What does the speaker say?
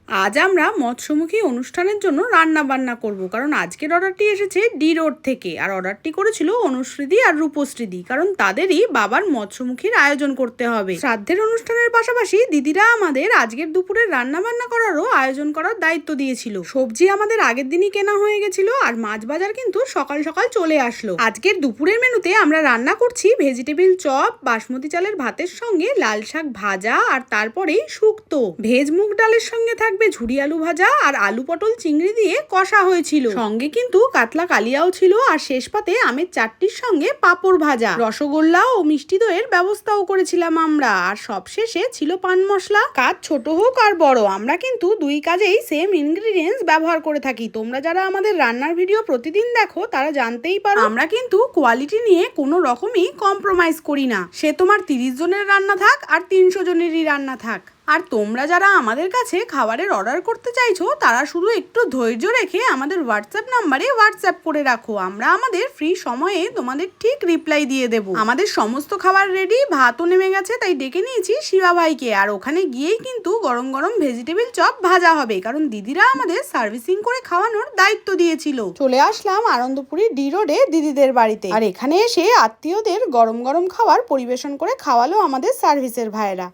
আজ আমরা মৎস্যমুখী অনুষ্ঠানের জন্য রান্না বান্না করব, কারণ আজকের অর্ডারটি এসেছে ডি রোড থেকে। আর অর্ডারটি করেছিল অনুশ্রীদি আর রূপশ্রীদি, কারণ তাদেরই বাবার মৎস্যমুখীর আয়োজন করতে হবে। শ্রাদ্ধের অনুষ্ঠানের পাশাপাশি দিদিরা আমাদের আজকের দুপুরের রান্না বান্না করারও আয়োজন করার দায়িত্ব দিয়েছিল। সবজি আমাদের আগের দিনই কেনা হয়ে গেছিল, আর মাছ বাজার কিন্তু সকাল সকাল চলে আসলো। আজকের দুপুরের মেনুতে আমরা রান্না করছি ভেজিটেবিল চপ, বাসমতি চালের ভাতের সঙ্গে লাল শাক ভাজা, আর তারপরেই শুক্তো। ভেজ মুগ ডালের সঙ্গে থাকবে ঝুরি আলু ভাজা, আর আলু পটল চিংড়ি দিয়ে কষা হয়েছিল। সঙ্গে কিন্তু কাতলা কালিয়াও ছিল, আর শেষ পাতে আমের চাটনির সঙ্গে পাঁপড় ভাজা, রসগোল্লা ও মিষ্টি দইয়ের ব্যবস্থাও করেছিলাম আমরা। আর সবশেষে ছিল পান মশলা। কাজ ছোট হোক আর বড়, আমরা কিন্তু দুই কাজেই সেম ইনগ্রিডিয়েন্টস ব্যবহার করে থাকি। তোমরা যারা আমাদের রান্নার ভিডিও প্রতিদিন দেখো তারা জানতেই পারো আমরা কিন্তু কোয়ালিটি নিয়ে কোনো রকমই কম্প্রোমাইজ করি না। সে তোমার 30 জনের রান্না থাক আর 300 জনেরই রান্না থাক। আর তোমরা যারা আমাদের কাছে খাবারের অর্ডার করতে চাইছো তারা শুধু একটু ধৈর্য রেখে আমাদের হোয়াটসঅ্যাপ নাম্বারে হোয়াটসঅ্যাপ করে রাখো। আমরা আমাদের ফ্রি সময়ে তোমাদের ঠিক রিপ্লাই দিয়ে দেব। আমাদের সমস্ত খাবার রেডি, ভাতও নেমে গেছে, তাই ডেকে নিয়েছি শিবা ভাইকে। আর ওখানে গিয়েই কিন্তু গরম গরম ভেজিটেবিল চপ ভাজা হবে, কারণ দিদিরা আমাদের সার্ভিসিং করে খাওয়ানোর দায়িত্ব দিয়েছিল। চলে আসলাম আনন্দপুরি ডি রোডে দিদিদের বাড়িতে। আর এখানে এসে আত্মীয়দের গরম গরম খাবার পরিবেশন করে খাওয়ালো আমাদের সার্ভিসের ভাইয়েরা।